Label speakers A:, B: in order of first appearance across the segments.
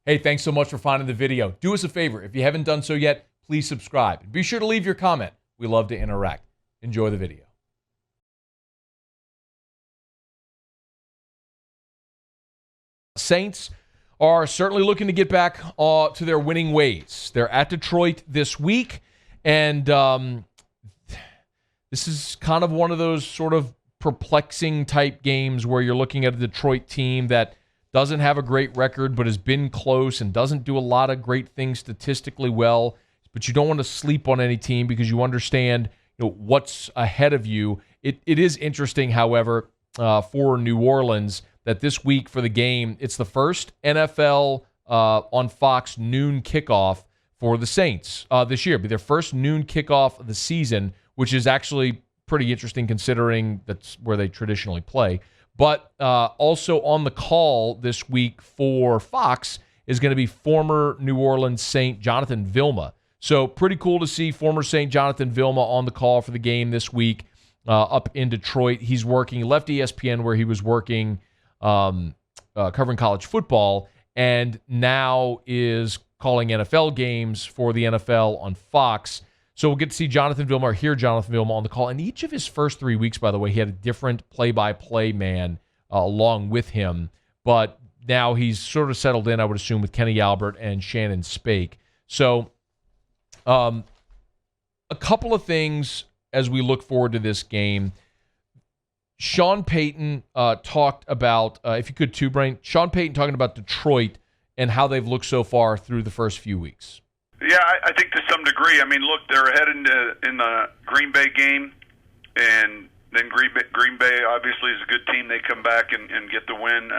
A: Hey, thanks so much for finding the video. Do us a favor. If you haven't done so yet, please subscribe. And be sure to leave your comment. We love to interact. Enjoy the video. Saints are certainly looking to get back to their winning ways. They're at Detroit this week, and this is kind of one of those sort of perplexing type games where you're looking at a Detroit team that doesn't have a great record but has been close and doesn't do a lot of great things statistically well. But you don't want to sleep on any team because you understand what's ahead of you. It is interesting, however, for New Orleans that this week for the game, it's the first NFL on Fox noon kickoff for the Saints this year. It'll be their first noon kickoff of the season, which is actually pretty interesting considering that's where they traditionally play. But also on the call this week for Fox is going to be former New Orleans Saint Jonathan Vilma. So pretty cool to see former Saint Jonathan Vilma on the call for the game this week up in Detroit. He left ESPN where he was working covering college football and now is calling NFL games for the NFL on Fox. So we'll get to see Jonathan Vilma or hear Jonathan Vilma on the call. And each of his first 3 weeks, by the way, he had a different play-by-play man along with him. But now he's sort of settled in, I would assume, with Kenny Albert and Shannon Spake. So a couple of things as we look forward to this game. Sean Payton talked about, if you could too, Brain, Sean Payton talking about Detroit and how they've looked so far through the first few weeks.
B: Yeah, I think to some degree. I mean, look, they're ahead in the Green Bay game, and then Green Bay obviously is a good team. They come back and get the win.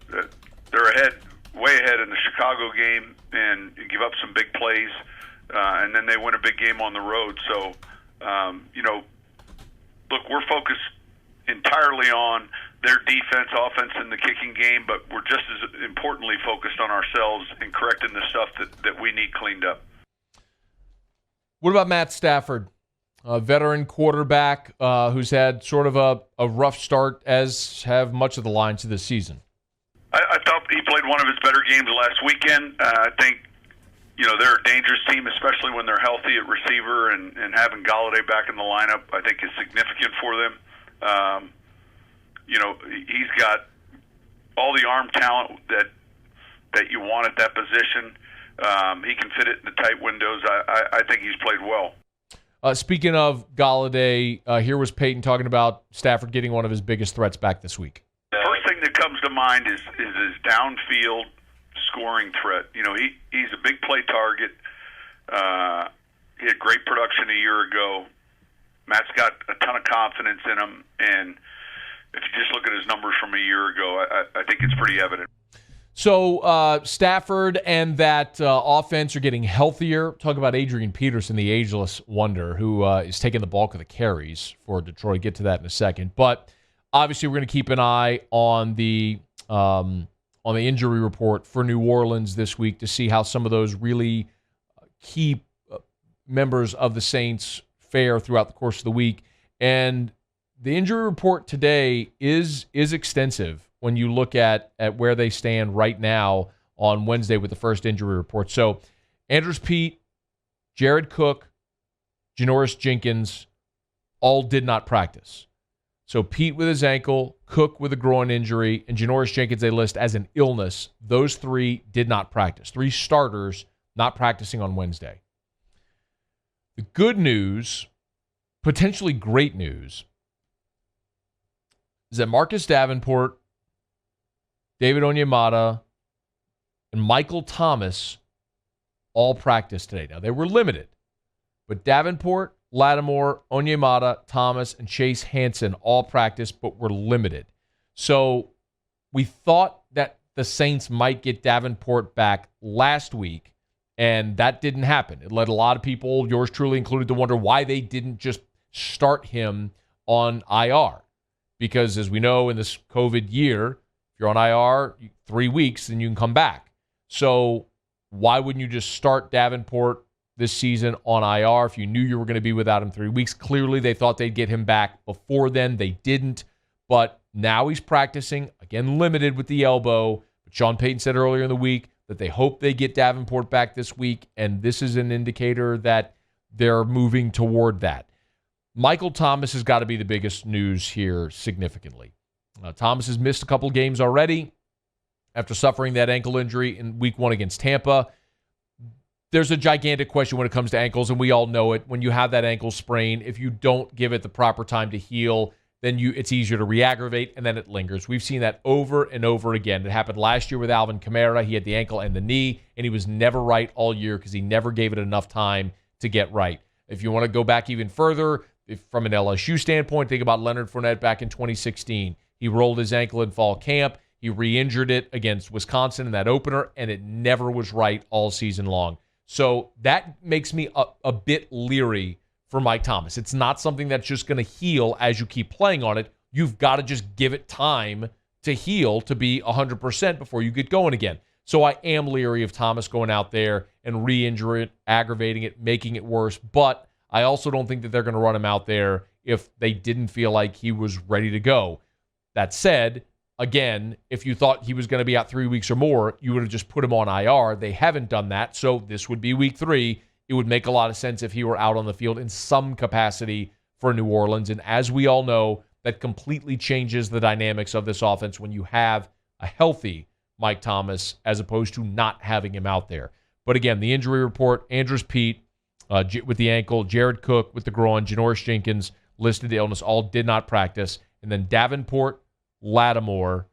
B: They're way ahead in the Chicago game, and give up some big plays, and then they win a big game on the road. So, look, we're focused entirely on their defense, offense, and the kicking game, but we're just as importantly focused on ourselves and correcting the stuff that we need cleaned up.
A: What about Matt Stafford, a veteran quarterback who's had sort of a rough start, as have much of the Lions this season?
B: I thought he played one of his better games last weekend. I think, they're a dangerous team, especially when they're healthy at receiver, and having Golladay back in the lineup, I think, is significant for them. He's got all the arm talent that you want at that position. He can fit it in the tight windows. I think he's played well.
A: Speaking of Golladay, here was Payton talking about Stafford getting one of his biggest threats back this week.
B: First thing that comes to mind is his downfield scoring threat. He's a big play target. He had great production a year ago. Matt's got a ton of confidence in him, and if you just look at his numbers from a year ago, I think it's pretty evident.
A: So Stafford and that offense are getting healthier. Talk about Adrian Peterson, the ageless wonder, who is taking the bulk of the carries for Detroit. Get to that in a second. But obviously, we're going to keep an eye on the injury report for New Orleans this week to see how some of those really key members of the Saints fare throughout the course of the week. And the injury report today is extensive when you look at where they stand right now on Wednesday with the first injury report. So Andrews Pete, Jared Cook, Janoris Jenkins all did not practice. So Pete with his ankle, Cook with a groin injury, and Janoris Jenkins they list as an illness. Those three did not practice. Three starters not practicing on Wednesday. The good news, potentially great news, is that Marcus Davenport, David Onyemata, and Michael Thomas all practiced today. Now, they were limited, but Davenport, Lattimore, Onyemata, Thomas, and Chase Hansen all practiced, but were limited. So we thought that the Saints might get Davenport back last week, and that didn't happen. It led a lot of people, yours truly included, to wonder why they didn't just start him on IR. Because as we know in this COVID year, if you're on IR 3 weeks, then you can come back. So why wouldn't you just start Davenport this season on IR if you knew you were going to be without him 3 weeks? Clearly, they thought they'd get him back before then. They didn't. But now he's practicing, again, limited with the elbow. But Sean Payton said earlier in the week, that they hope they get Davenport back this week, and this is an indicator that they're moving toward that. Michael Thomas has got to be the biggest news here significantly. Thomas has missed a couple games already after suffering that ankle injury in week 1 against Tampa. There's a gigantic question when it comes to ankles, and we all know it. When you have that ankle sprain, if you don't give it the proper time to heal, then it's easier to re-aggravate, and then it lingers. We've seen that over and over again. It happened last year with Alvin Kamara. He had the ankle and the knee, and he was never right all year because he never gave it enough time to get right. If you want to go back even further, from an LSU standpoint, think about Leonard Fournette back in 2016. He rolled his ankle in fall camp. He re-injured it against Wisconsin in that opener, and it never was right all season long. So that makes me a bit leery for Mike Thomas. It's not something that's just going to heal as you keep playing on it. You've got to just give it time to heal to be 100% before you get going again. So I am leery of Thomas going out there and re-injure it, aggravating it, making it worse. But I also don't think that they're going to run him out there if they didn't feel like he was ready to go. That said, again, if you thought he was going to be out 3 weeks or more, you would have just put him on IR. They haven't done that, so this would be week 3. It would make a lot of sense if he were out on the field in some capacity for New Orleans. And as we all know, that completely changes the dynamics of this offense when you have a healthy Mike Thomas as opposed to not having him out there. But again, the injury report, Andrews Pete with the ankle, Jared Cook with the groin, Janoris Jenkins listed illness, all did not practice. And then Davenport, Lattimore,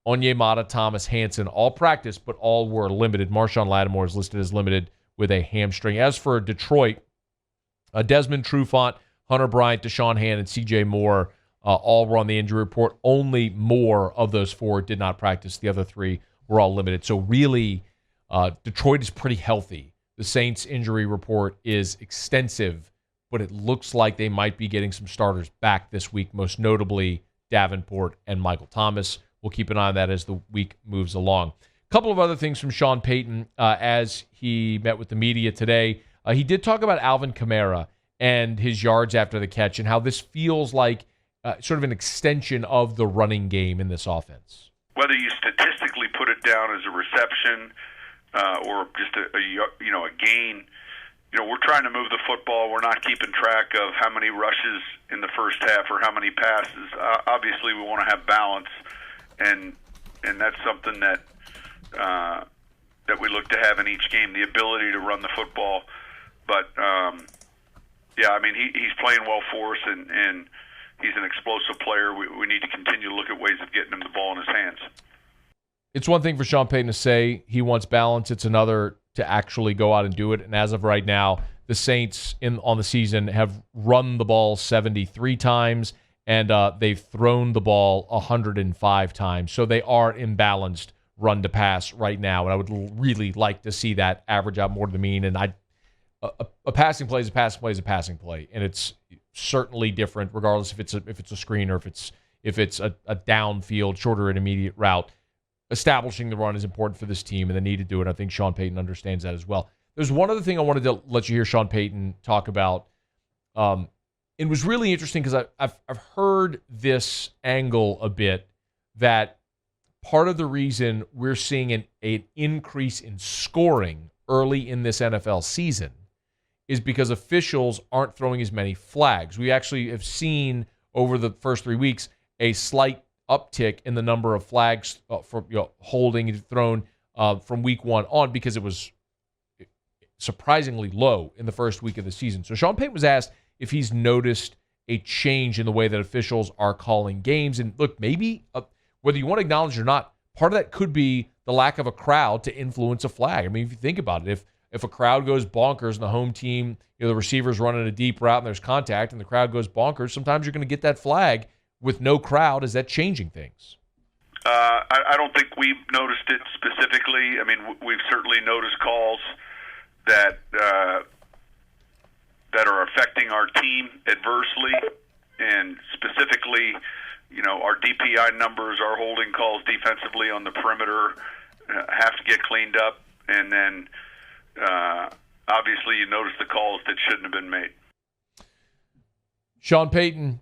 A: Onyemata, Thomas, Hanson, all practiced, but all were limited. Marshawn Lattimore is listed as limited with a hamstring. As for Detroit, Desmond Trufant, Hunter Bryant, Deshaun Hand, and C.J. Moore all were on the injury report. Only Moore of those 4 did not practice. The other 3 were all limited. So really, Detroit is pretty healthy. The Saints' injury report is extensive, but it looks like they might be getting some starters back this week, most notably Davenport and Michael Thomas. We'll keep an eye on that as the week moves along. A couple of other things from Sean Payton as he met with the media today. He did talk about Alvin Kamara and his yards after the catch and how this feels like sort of an extension of the running game in this offense.
B: Whether you statistically put it down as a reception or just a gain, we're trying to move the football. We're not keeping track of how many rushes in the first half or how many passes. Obviously, we want to have balance, and that's something that we look to have in each game, the ability to run the football. But, he's playing well for us, and he's an explosive player. We need to continue to look at ways of getting him the ball in his hands.
A: It's one thing for Sean Payton to say he wants balance. It's another to actually go out and do it. And as of right now, the Saints on the season have run the ball 73 times, and they've thrown the ball 105 times. So they are imbalanced run to pass right now, and I would really like to see that average out more to the mean. And a passing play is a passing play is a passing play, and it's certainly different regardless if it's a screen or if it's a downfield, shorter and immediate route. Establishing the run is important for this team, and they need to do it. I think Sean Payton understands that as well. There's one other thing I wanted to let you hear Sean Payton talk about. It was really interesting because I've heard this angle a bit, that part of the reason we're seeing an increase in scoring early in this NFL season is because officials aren't throwing as many flags. We actually have seen over the first 3 weeks a slight uptick in the number of flags for holding and thrown from week 1 on, because it was surprisingly low in the first week of the season. So Sean Payton was asked if he's noticed a change in the way that officials are calling games. And look, maybe whether you want to acknowledge it or not, part of that could be the lack of a crowd to influence a flag. I mean, if you think about it, if a crowd goes bonkers and the home team, the receiver's running a deep route and there's contact and the crowd goes bonkers, sometimes you're going to get that flag. With no crowd, is that changing things?
B: I don't think we've noticed it specifically. I mean, we've certainly noticed calls that are affecting our team adversely, and specifically, our DPI numbers, our holding calls defensively on the perimeter have to get cleaned up, and then obviously you notice the calls that shouldn't have been made.
A: Sean Payton,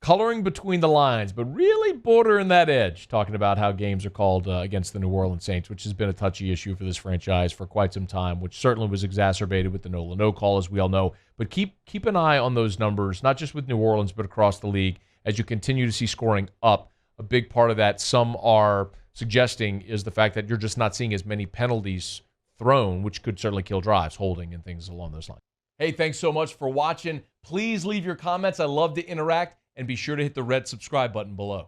A: coloring between the lines, but really bordering that edge, talking about how games are called against the New Orleans Saints, which has been a touchy issue for this franchise for quite some time, which certainly was exacerbated with the no call, as we all know. But keep an eye on those numbers, not just with New Orleans, but across the league, as you continue to see scoring up. A big part of that, some are suggesting, is the fact that you're just not seeing as many penalties thrown, which could certainly kill drives, holding, and things along those lines. Hey, thanks so much for watching. Please leave your comments. I love to interact. And be sure to hit the red subscribe button below.